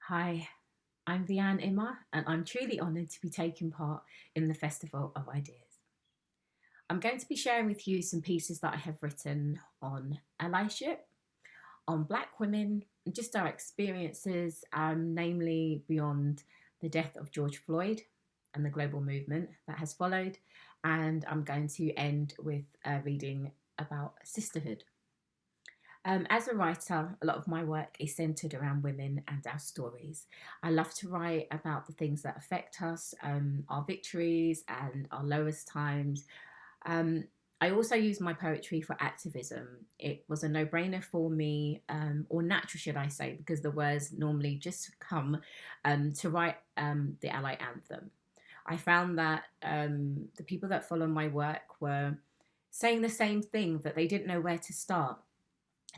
Hi, I'm Vean Ima, and I'm truly honoured to be taking part in the Festival of Ideas. I'm going to be sharing with you some pieces that I have written on allyship, on Black women, and just our experiences, namely beyond the death of George Floyd and the global movement that has followed. And I'm going to end with reading about sisterhood. As a writer, a lot of my work is centered around women and our stories. I love to write about the things that affect us, our victories and our lowest times. Um, I also use my poetry for activism. It was a no brainer for me, or natural, should I say, because the words normally just come to write the Ally Anthem. I found that the people that follow my work were saying the same thing, that they didn't know where to start.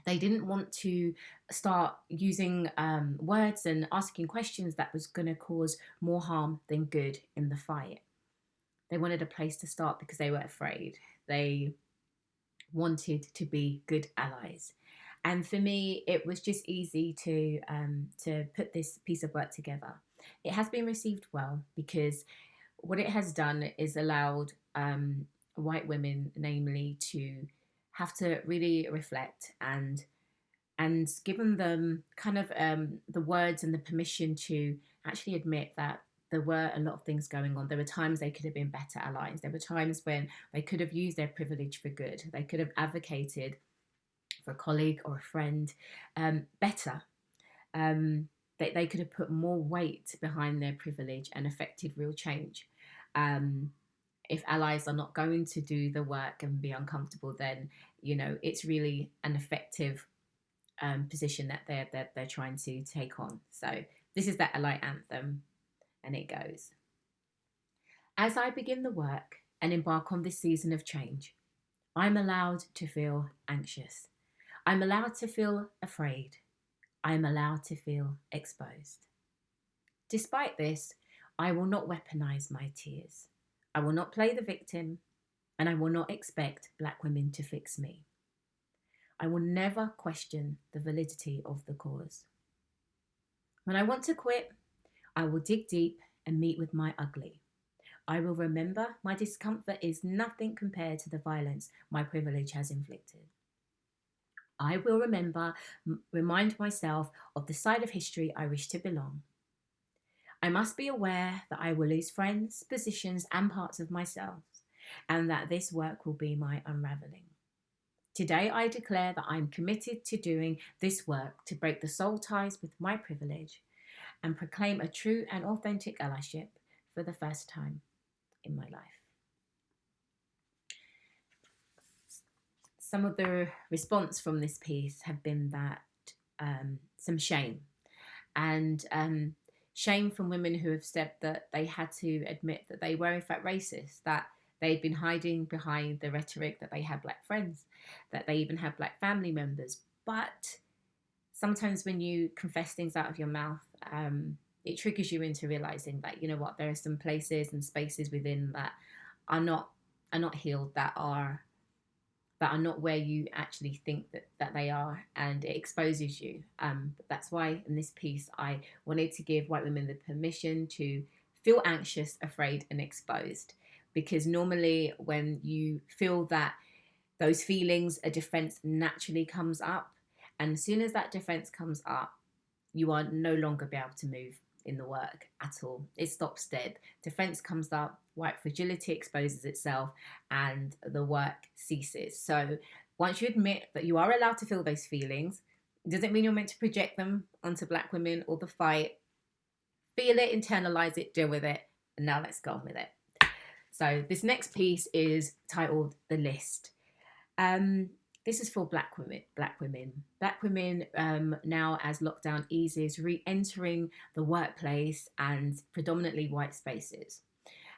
They didn't want to start using words and asking questions that was going to cause more harm than good in the fight. They wanted a place to start because they were afraid. They wanted to be good allies. And for me, it was just easy to put this piece of work together. It has been received well because what it has done is allowed white women, namely, to have to really reflect and given them kind of the words and the permission to actually admit that there were a lot of things going on. There were times they could have been better allies. There were times when they could have used their privilege for good. They could have advocated for a colleague or a friend better. They could have put more weight behind their privilege and affected real change. Um, if allies are not going to do the work and be uncomfortable, then it's really an effective position that they're trying to take on. So this is that Ally Anthem, and it goes: As I begin the work and embark on this season of change, I'm allowed to feel anxious. I'm allowed to feel afraid. I'm allowed to feel exposed. Despite this, I will not weaponize my tears. I will not play the victim, and I will not expect Black women to fix me. I will never question the validity of the cause. When I want to quit, I will dig deep and meet with my ugly. I will remember my discomfort is nothing compared to the violence my privilege has inflicted. I will remind myself of the side of history I wish to belong. I must be aware that I will lose friends, positions, and parts of myself, and that this work will be my unraveling. Today, I declare that I am committed to doing this work to break the soul ties with my privilege and proclaim a true and authentic allyship for the first time in my life. Some of the response from this piece have been that some shame and shame from women who have said that they had to admit that they were in fact racist, that they'd been hiding behind the rhetoric that they had Black friends, that they even had Black family members. But sometimes when you confess things out of your mouth, it triggers you into realizing that, you know what, there are some places and spaces within that are not healed, that are not where you actually think that they are, and it exposes you. But that's why in this piece I wanted to give white women the permission to feel anxious, afraid, and exposed. Because normally when you feel that those feelings, a defense naturally comes up. And as soon as that defense comes up, you are no longer be able to move in the work at all. It stops dead. Defense comes up, white fragility exposes itself, and the work ceases. So once you admit that you are allowed to feel those feelings, it doesn't mean you're meant to project them onto Black women or the fight. Feel it, internalize it, deal with it, and now let's go on with it. So this next piece is titled The List. This is for Black women now as lockdown eases, re-entering the workplace and predominantly white spaces.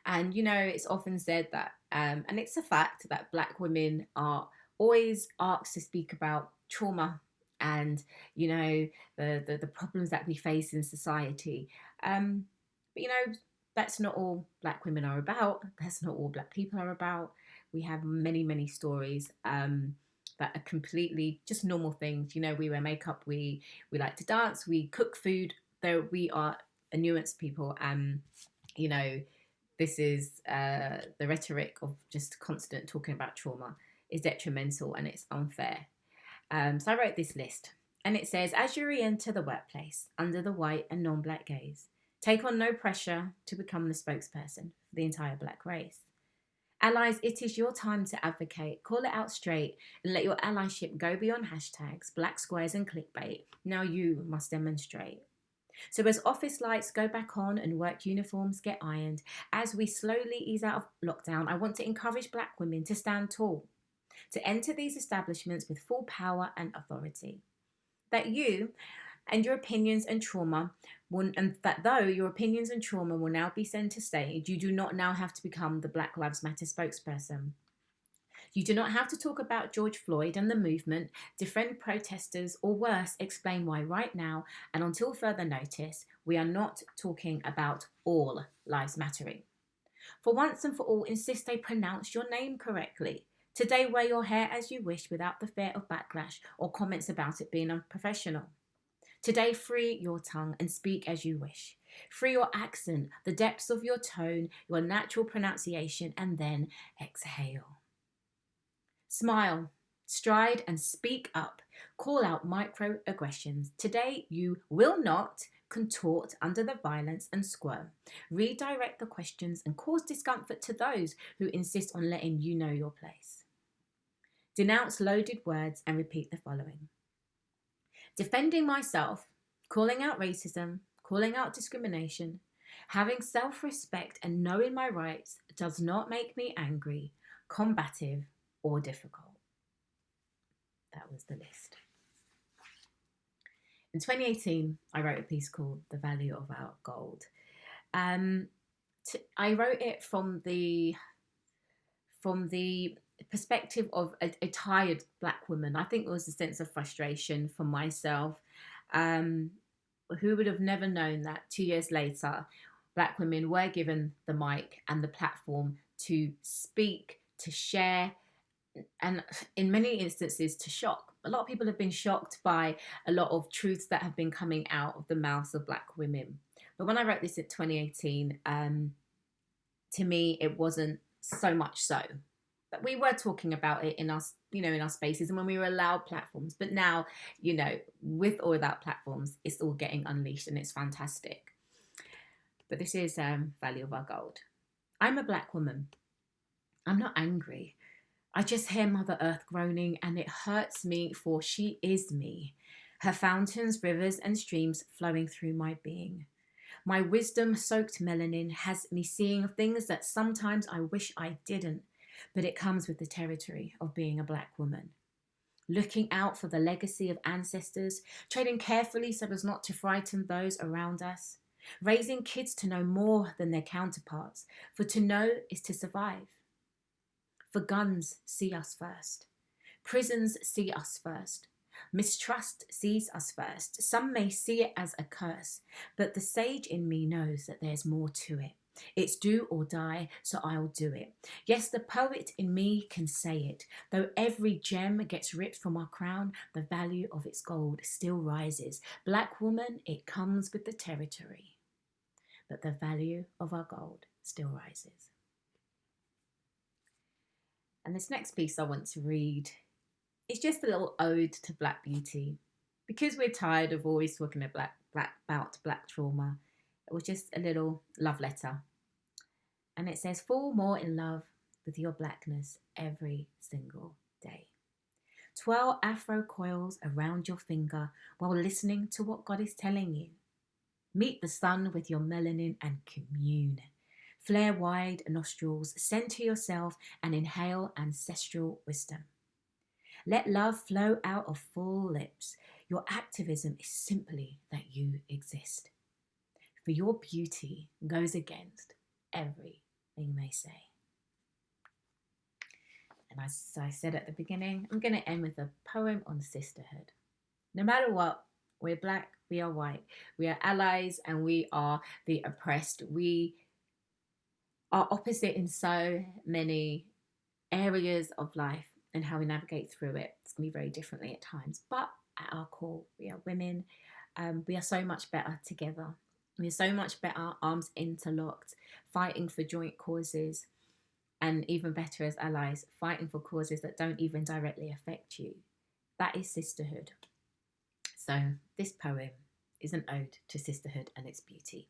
And it's often said that, and it's a fact, that Black women are always asked to speak about trauma and the problems that we face in society. But that's not all Black women are about. That's not all Black people are about. We have many stories that are completely just normal things. We wear makeup, we like to dance, we cook food, though we are a nuanced people, and you know, this is the rhetoric of just constant talking about trauma is detrimental and it's unfair. So I wrote this list, and it says, as you re-enter the workplace under the white and non-black gaze, take on no pressure to become the spokesperson for the entire black race. Allies, it is your time to advocate. Call it out straight and let your allyship go beyond hashtags, black squares, and clickbait. Now you must demonstrate. So as office lights go back on and work uniforms get ironed, as we slowly ease out of lockdown, I want to encourage black women to stand tall, to enter these establishments with full power and authority. That you and your opinions and trauma and that though your opinions and trauma will now be centre stage, you do not now have to become the Black Lives Matter spokesperson. You do not have to talk about George Floyd and the movement, defend protesters, or worse, explain why right now and until further notice, we are not talking about all lives mattering. For once and for all, insist they pronounce your name correctly. Today, wear your hair as you wish without the fear of backlash or comments about it being unprofessional. Today, free your tongue and speak as you wish. Free your accent, the depths of your tone, your natural pronunciation, and then exhale. Smile, stride, and speak up. Call out microaggressions. Today, you will not contort under the violence and squirm. Redirect the questions and cause discomfort to those who insist on letting you know your place. Denounce loaded words and repeat the following. Defending myself, calling out racism, calling out discrimination, having self-respect and knowing my rights does not make me angry, combative, or difficult. That was the list. In 2018, I wrote a piece called The Value of Our Gold. I wrote it from the perspective of a tired black woman. I think it was a sense of frustration for myself. Who would have never known that 2 years later, black women were given the mic and the platform to speak, to share, and in many instances to shock. A lot of people have been shocked by a lot of truths that have been coming out of the mouths of black women. But when I wrote this in 2018, to me, it wasn't so much so. But we were talking about it in our, in our spaces and when we were allowed platforms. But now, with or without platforms, it's all getting unleashed and it's fantastic. But this is Value of Our Gold. I'm a black woman. I'm not angry. I just hear Mother Earth groaning and it hurts me, for she is me. Her fountains, rivers and streams flowing through my being. My wisdom-soaked melanin has me seeing things that sometimes I wish I didn't, but it comes with the territory of being a black woman. Looking out for the legacy of ancestors, treading carefully so as not to frighten those around us. Raising kids to know more than their counterparts, for to know is to survive. For guns see us first. Prisons see us first. Mistrust sees us first. Some may see it as a curse, but the sage in me knows that there's more to it. It's do or die, so I'll do it. Yes, the poet in me can say it. Though every gem gets ripped from our crown, the value of its gold still rises. Black woman, it comes with the territory, but the value of our gold still rises. And this next piece I want to read is just a little ode to black beauty. Because we're tired of always talking about black trauma, it was just a little love letter. And it says, fall more in love with your blackness every single day. Twirl afro coils around your finger while listening to what God is telling you. Meet the sun with your melanin and commune. Flare wide nostrils, center yourself and inhale ancestral wisdom. Let love flow out of full lips. Your activism is simply that you exist. For your beauty goes against everything they say. And as I said at the beginning, I'm going to end with a poem on sisterhood. No matter what, we're black, we are white, we are allies, and we are the oppressed. We are opposite in so many areas of life, and how we navigate through it. It's going to be very differently at times, but at our core, we are women. We are so much better together. We are so much better, arms interlocked, fighting for joint causes, and even better as allies, fighting for causes that don't even directly affect you. That is sisterhood. So, this poem is an ode to sisterhood and its beauty.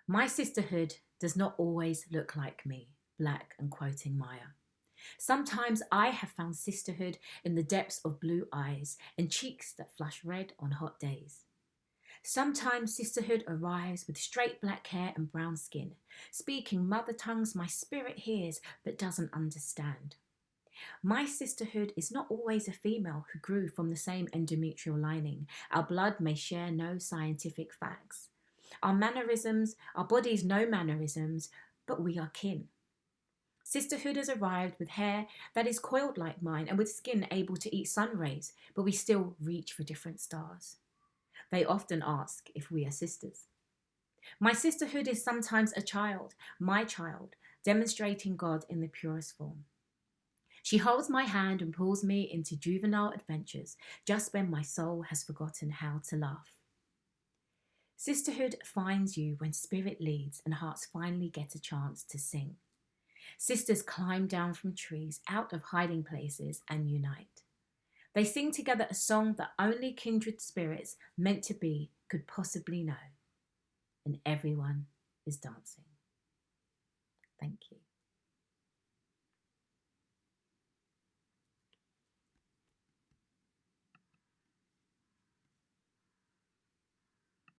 My sisterhood does not always look like me, Black and quoting Maya. Sometimes I have found sisterhood in the depths of blue eyes and cheeks that flush red on hot days. Sometimes sisterhood arrives with straight black hair and brown skin, speaking mother tongues my spirit hears but doesn't understand. My sisterhood is not always a female who grew from the same endometrial lining. Our blood may share no scientific facts. Our mannerisms, our bodies no mannerisms, but we are kin. Sisterhood has arrived with hair that is coiled like mine and with skin able to eat sun rays, but we still reach for different stars. They often ask if we are sisters. My sisterhood is sometimes a child, my child, demonstrating God in the purest form. She holds my hand and pulls me into juvenile adventures just when my soul has forgotten how to laugh. Sisterhood finds you when spirit leads and hearts finally get a chance to sing. Sisters climb down from trees, out of hiding places, and unite. They sing together a song that only kindred spirits meant to be could possibly know. And everyone is dancing. Thank you.